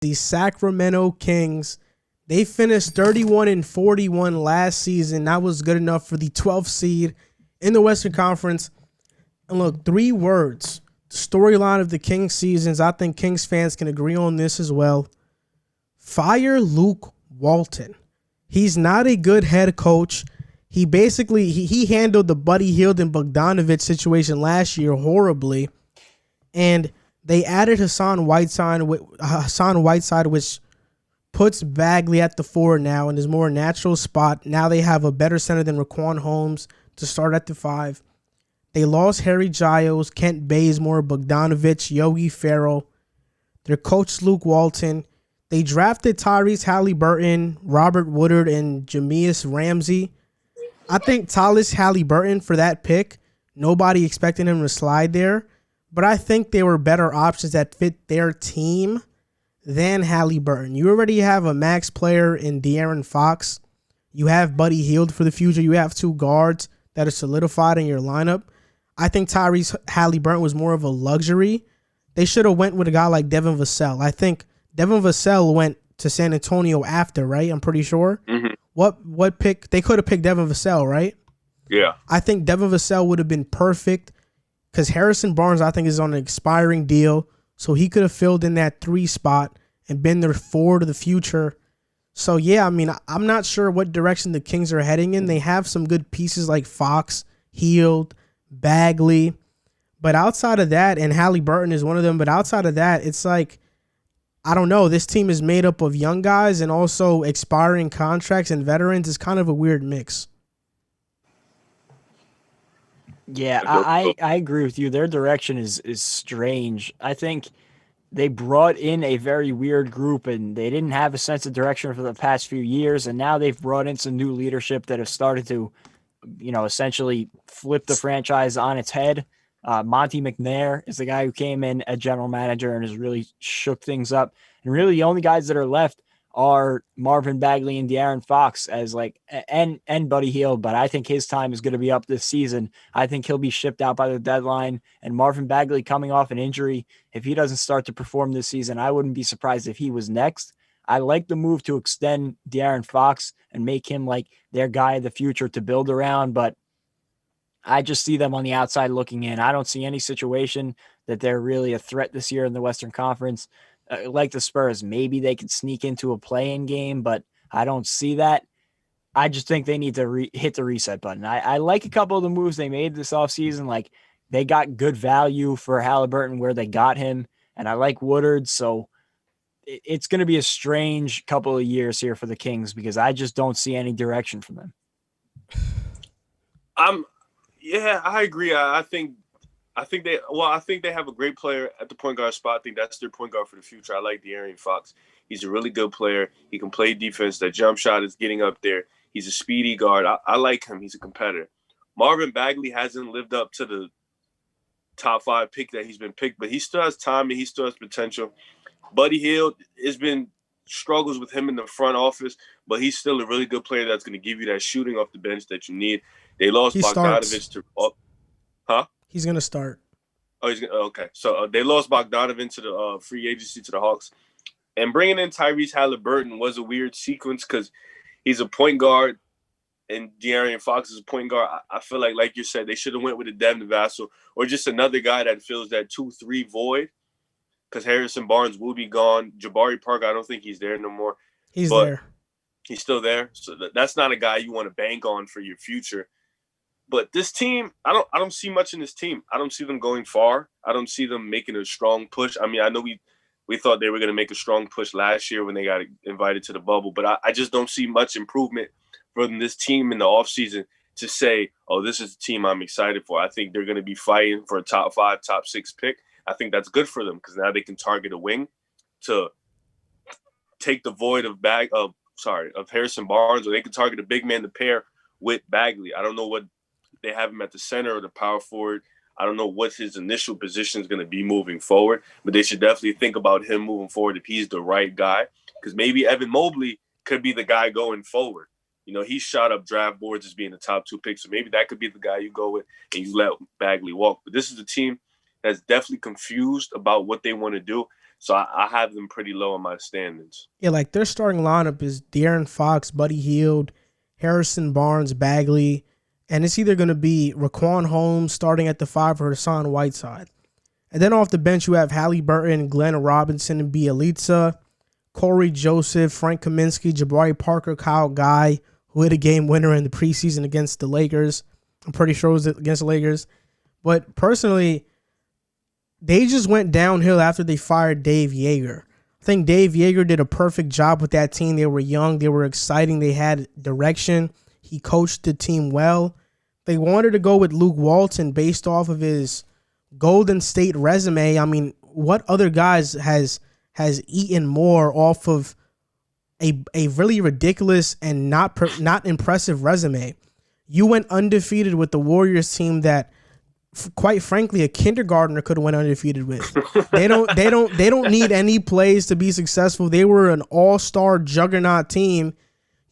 The Sacramento Kings. They finished 31-41 last season. That was good enough for the 12th seed in the Western Conference. And look, 3 words. Storyline of the Kings seasons. I think Kings fans can agree on this as well. Fire Luke Walton. He's not a good head coach. He basically he handled the Buddy Hield and Bogdanovich situation last year horribly. And they added Hassan Whiteside, which puts Bagley at the 4 now in his more natural spot. Now they have a better center than Raquan Holmes to start at the 5. They lost Harry Giles, Kent Bazemore, Bogdanovich, Yogi Ferrell. Their coach Luke Walton. They drafted Tyrese Halliburton, Robert Woodard, and Jameis Ramsey. I think Tyrese Halliburton for that pick, nobody expected him to slide there. But I think they were better options that fit their team than Halliburton. You already have a max player in De'Aaron Fox. You have Buddy Hield for the future. You have 2 guards that are solidified in your lineup. I think Tyrese Halliburton was more of a luxury. They should have went with a guy like Devin Vassell. I think Devin Vassell went to San Antonio after, right? I'm pretty sure. Mm-hmm. What pick? They could have picked Devin Vassell, right? Yeah. I think Devin Vassell would have been perfect because Harrison Barnes, I think, is on an expiring deal. So he could have filled in that 3 spot and been their 4 to the future. So, yeah, I mean, I'm not sure what direction the Kings are heading in. They have some good pieces like Fox, Hield, Bagley. But outside of that, and Halliburton is one of them, but outside of that, it's like, I don't know. This team is made up of young guys and also expiring contracts and veterans. It's kind of a weird mix. Yeah, I agree with you. Their direction is strange. I think they brought in a very weird group and they didn't have a sense of direction for the past few years. And now they've brought in some new leadership that have started to, essentially flip the franchise on its head. Monty McNair is the guy who came in as general manager and has really shook things up. And really the only guys that are left are Marvin Bagley and De'Aaron Fox and Buddy Hield. But I think his time is going to be up this season. I think he'll be shipped out by the deadline. And Marvin Bagley coming off an injury, if he doesn't start to perform this season, I wouldn't be surprised if he was next. I like the move to extend De'Aaron Fox and make him like their guy of the future to build around. But I just see them on the outside looking in. I don't see any situation that they're really a threat this year in the Western Conference. Like the Spurs, maybe they could sneak into a play-in game, but I don't see that. I just think they need to hit the reset button. I like a couple of the moves they made this offseason. Like they got good value for Halliburton where they got him, and I like Woodard. So it's going to be a strange couple of years here for the Kings because I just don't see any direction from them. Yeah, I agree. I think they have a great player at the point guard spot. I think that's their point guard for the future. I like De'Aaron Fox. He's a really good player. He can play defense. That jump shot is getting up there. He's a speedy guard. I like him. He's a competitor. Marvin Bagley hasn't lived up to the top 5 pick that he's been picked, but he still has time and he still has potential. Buddy Hield has been struggles with him in the front office, but he's still a really good player that's going to give you that shooting off the bench that you need. They lost Bogdanovich to He's going to start. Okay. So they lost Bogdanovich to the free agency to the Hawks. And bringing in Tyrese Halliburton was a weird sequence because he's a point guard and De'Aaron Fox is a point guard. I feel like you said, they should have went with a Devin Vassell or just another guy that fills that 2-3 void because Harrison Barnes will be gone. Jabari Parker, I don't think he's there no more. He's there. He's still there. So that's not a guy you want to bank on for your future. But this team, I don't see much in this team. I don't see them going far. I don't see them making a strong push. I mean, I know we thought they were going to make a strong push last year when they got invited to the bubble, but I just don't see much improvement from this team in the offseason to say, oh, this is the team I'm excited for. I think they're going to be fighting for a top 5, top 6 pick. I think that's good for them because now they can target a wing to take the void of Harrison Barnes, or they can target a big man to pair with Bagley. I don't know what they have him at the center or the power forward. I don't know what his initial position is going to be moving forward, but they should definitely think about him moving forward if he's the right guy, because maybe Evan Mobley could be the guy going forward. He shot up draft boards as being the top 2 picks, so maybe that could be the guy you go with and you let Bagley walk. But this is a team that's definitely confused about what they want to do. So I have them pretty low on my standings. Yeah, like their starting lineup is De'Aaron Fox, Buddy Hield, Harrison Barnes, Bagley, and it's either going to be Raquan Holmes starting at the 5 or Hassan Whiteside. And then off the bench, you have Halliburton, Glenn Robinson, and Bielitsa, Corey Joseph, Frank Kaminsky, Jabari Parker, Kyle Guy, who hit a game winner in the preseason against the Lakers. I'm pretty sure it was against the Lakers. But personally, they just went downhill after they fired Dave Yeager. I think Dave Yeager did a perfect job with that team. They were young. They were exciting. They had direction. He coached the team well. They wanted to go with Luke Walton based off of his Golden State resume. I mean, what other guys has eaten more off of a really ridiculous and not impressive resume? You went undefeated with the Warriors team that, quite frankly, a kindergartner could have went undefeated with. They don't need any plays to be successful. They were an all-star juggernaut team.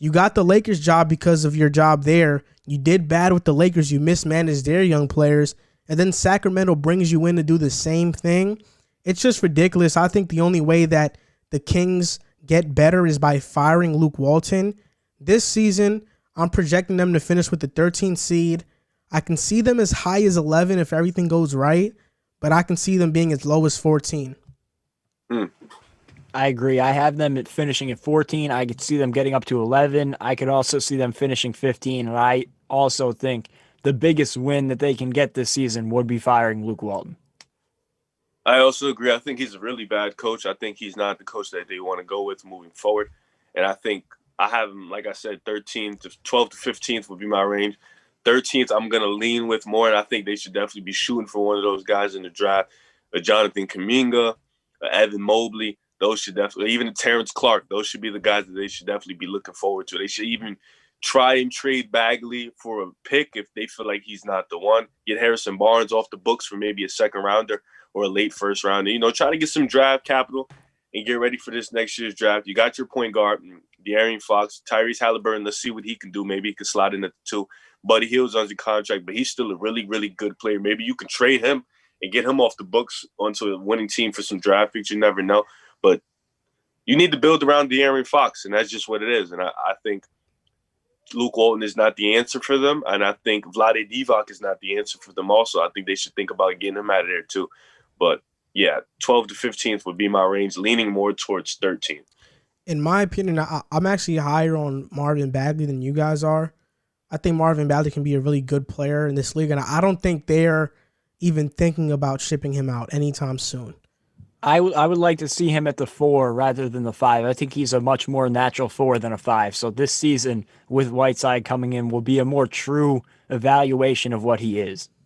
You got the Lakers job because of your job there. You did bad with the Lakers. You mismanaged their young players. And then Sacramento brings you in to do the same thing. It's just ridiculous. I think the only way that the Kings get better is by firing Luke Walton. This season, I'm projecting them to finish with the 13th seed. I can see them as high as 11 if everything goes right, but I can see them being as low as 14. I agree. I have them at finishing at 14. I could see them getting up to 11. I could also see them finishing 15, and I also think the biggest win that they can get this season would be firing Luke Walton. I also agree. I think he's a really bad coach. I think he's not the coach that they want to go with moving forward. And I think I have him, like I said, 13th to 12th to 15th would be my range. 13th, I'm going to lean with more, and I think they should definitely be shooting for one of those guys in the draft. Jonathan Kuminga, Evan Mobley, those should definitely, even Terrence Clark, those should be the guys that they should definitely be looking forward to. They should even try and trade Bagley for a pick if they feel like he's not the one. Get Harrison Barnes off the books for maybe a second rounder or a late first rounder. You know, try to get some draft capital and get ready for this next year's draft. You got your point guard, De'Aaron Fox, Tyrese Halliburton. Let's see what he can do. Maybe he can slide in at the 2. Buddy Hield's on the contract, but he's still a really, really good player. Maybe you can trade him and get him off the books onto a winning team for some draft picks. You never know. But you need to build around De'Aaron Fox, and that's just what it is. And I think Luke Walton is not the answer for them, and I think Vlade Divac is not the answer for them also. I think they should think about getting him out of there too. But, yeah, 12th to 15th would be my range, leaning more towards 13th. In my opinion, I'm actually higher on Marvin Bagley than you guys are. I think Marvin Bagley can be a really good player in this league, and I don't think they're even thinking about shipping him out anytime soon. I would like to see him at the 4 rather than the 5. I think he's a much more natural 4 than a 5. So this season, with Whiteside coming in, will be a more true evaluation of what he is.